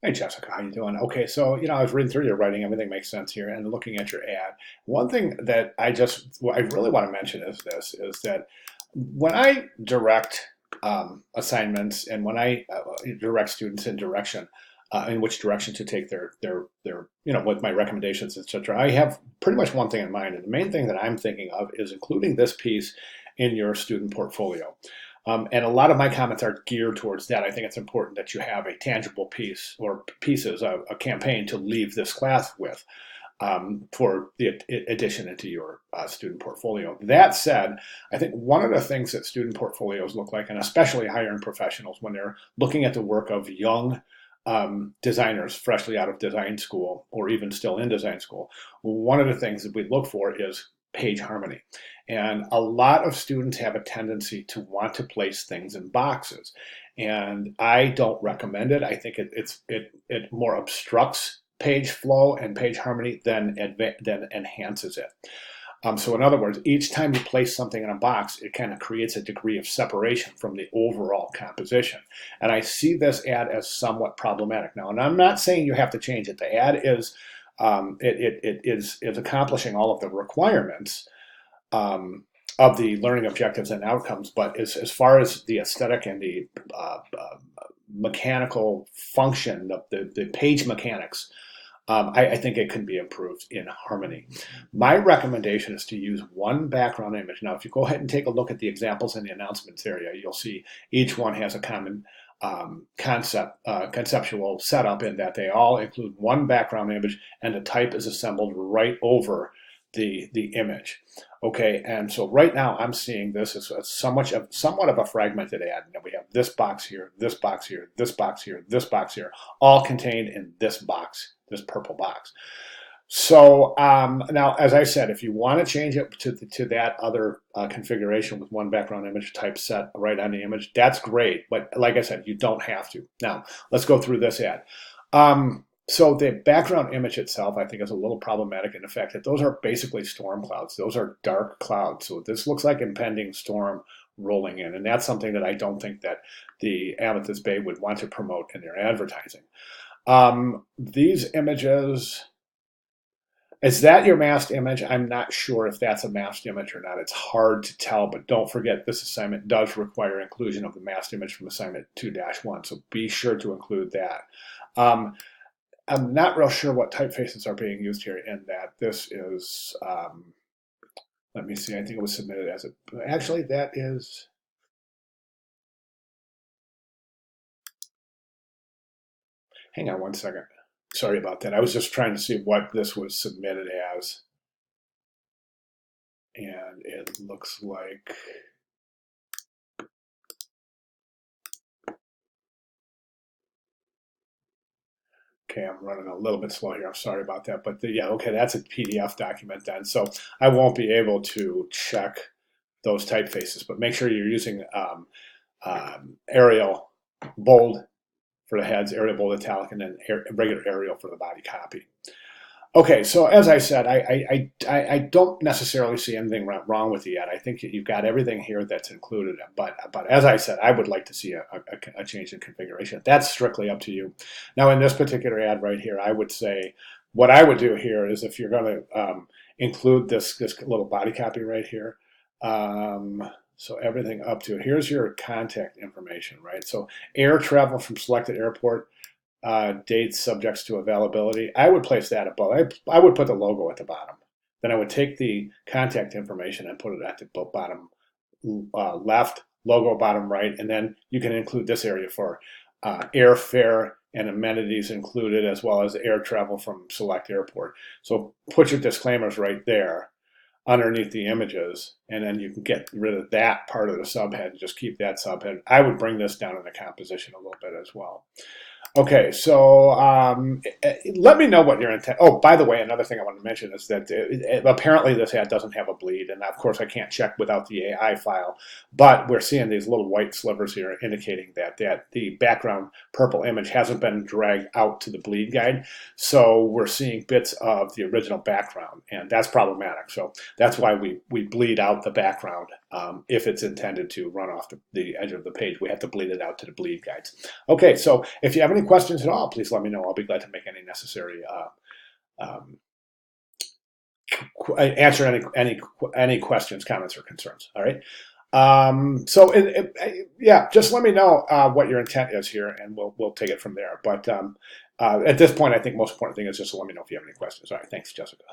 Hey Jessica, how you doing? Okay, so I was reading through your writing, everything makes sense here, and looking at your ad. One thing that what I really want to mention is that when I direct assignments and when I direct students in which direction to take their with my recommendations, etc. I have pretty much one thing in mind, and the main thing that I'm thinking of is including this piece in your student portfolio. And a lot of my comments are geared towards that. I think it's important that you have a tangible piece or pieces, a campaign to leave this class with for the addition into your student portfolio. That said, I think one of the things that student portfolios look like, and especially hiring professionals when they're looking at the work of young designers freshly out of design school or even still in design school, one of the things that we look for is page harmony. And a lot of students have a tendency to want to place things in boxes. And I don't recommend it. I think it more obstructs page flow and page harmony than enhances it. So in other words, each time you place something in a box, it kind of creates a degree of separation from the overall composition. And I see this ad as somewhat problematic now. And I'm not saying you have to change it. The ad is accomplishing all of the requirements of the learning objectives and outcomes, but as far as the aesthetic and the mechanical function, the page mechanics, I think it can be improved in harmony. My recommendation is to use one background image. Now, if you go ahead and take a look at the examples in the announcements area, you'll see each one has a common conceptual setup in that they all include one background image and the type is assembled right over the image. Okay, and so right now I'm seeing this as somewhat of a fragmented ad. And we have this box here, this box here, this box here, this box here, all contained in this box, this purple box. So now, as I said, if you want to change it to that other configuration with one background image type set right on the image, that's great. But like I said, you don't have to. Now, let's go through this ad. So the background image itself, I think, is a little problematic in the fact that those are basically storm clouds. Those are dark clouds. So this looks like impending storm rolling in. And that's something that I don't think that the Amethyst Bay would want to promote in their advertising. These images, is that your masked image? I'm not sure if that's a masked image or not. It's hard to tell, but don't forget this assignment does require inclusion of the masked image from assignment 2-1. So be sure to include that. I'm not real sure what typefaces are being used here in that this is, let me see, I think it was submitted as actually that is, hang on one second. Sorry about that. I was just trying to see what this was submitted as. And it looks like, okay, I'm running a little bit slow here. I'm sorry about that. But yeah, okay, that's a PDF document then. So I won't be able to check those typefaces, but make sure you're using Arial bold for the heads, Arial bold italic, and then regular Arial for the body copy. Okay, so as I said, I don't necessarily see anything wrong with the ad. I think you've got everything here that's included. But as I said, I would like to see a change in configuration. That's strictly up to you. Now, in this particular ad right here, I would say what I would do here is if you're going to include this little body copy right here. So everything up to it. Here's your contact information, right? So air travel from selected airport dates subjects to availability. I would place that above. I would put the logo at the bottom. Then I would take the contact information and put it at the bottom left, logo bottom right, and then you can include this area for airfare and amenities included, as well as air travel from select airport. So put your disclaimers right there underneath the images, and then you can get rid of that part of the subhead and just keep that subhead. I would bring this down in the composition a little bit as well. Okay, so let me know what your intent. Oh, by the way, another thing I want to mention is that apparently this ad doesn't have a bleed, and of course I can't check without the AI file. But we're seeing these little white slivers here, indicating that the background purple image hasn't been dragged out to the bleed guide. So we're seeing bits of the original background, and that's problematic. So that's why we bleed out the background if it's intended to run off the edge of the page. We have to bleed it out to the bleed guides. Okay, so if you have any questions at all, please let me know. I'll be glad to make any necessary answer any questions, comments, or concerns. All right. Yeah, just let me know what your intent is here, and we'll take it from there. But at this point, I think most important thing is just to let me know if you have any questions. All right. Thanks, Jessica.